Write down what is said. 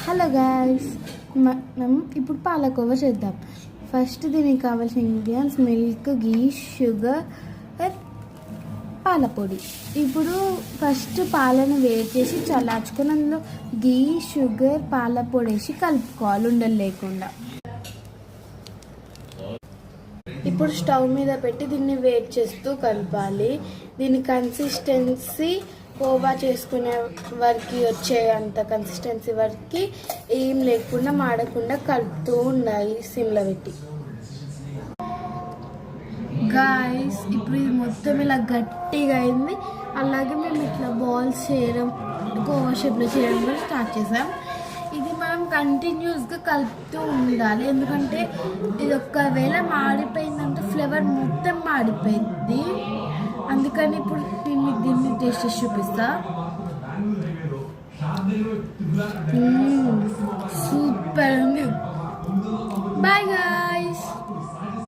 Hello guys, మనం ఇప్పుడు పాలకోవా చేద్దాం. ఫస్ట్ దీనికి కావాల్సిన ఇంగ్రీడియంట్స్ మిల్క్, గీ, షుగర్, పాలపొడి. ఇప్పుడు ఫస్ట్ పాలను వేడి చేసి చల్లార్చుకొని అందులో గీ, షుగర్, పాలపొడి వేసి కలుపుకోవాలి ఉండలు లేకుండా. ఇప్పుడు స్టవ్ మీద పెట్టి దీన్ని వేడి చేస్తూ కలపాలి. దీని కన్సిస్టెన్సీ కోవా చేసుకునే వరకు వచ్చే అంత కన్సిస్టెన్సీ వరకు ఏం లేకుండా మాడకుండా కలుపుతూ ఉండాలి సిమ్లో పెట్టి. గాయస్, ఇప్పుడు ఇది మొత్తం ఇలా గట్టిగా అయింది. అలాగే మేము ఇట్లా బాల్స్ చేయడం, కోవా షేప్లో చేయడం కూడా స్టార్ట్ చేసాం. ఇది మనం కంటిన్యూస్గా కలుపుతూ ఉండాలి, ఎందుకంటే ఇది ఒక్కవేళ మాడిపోయిందంటే ఫ్లేవర్ మొత్తం మాడిపోయింది. అందుకని ఇప్పుడు నేను దీన్ని టేస్ట్ చేసి చూపిస్తా. సూపర్ ఉంది. బాయ్.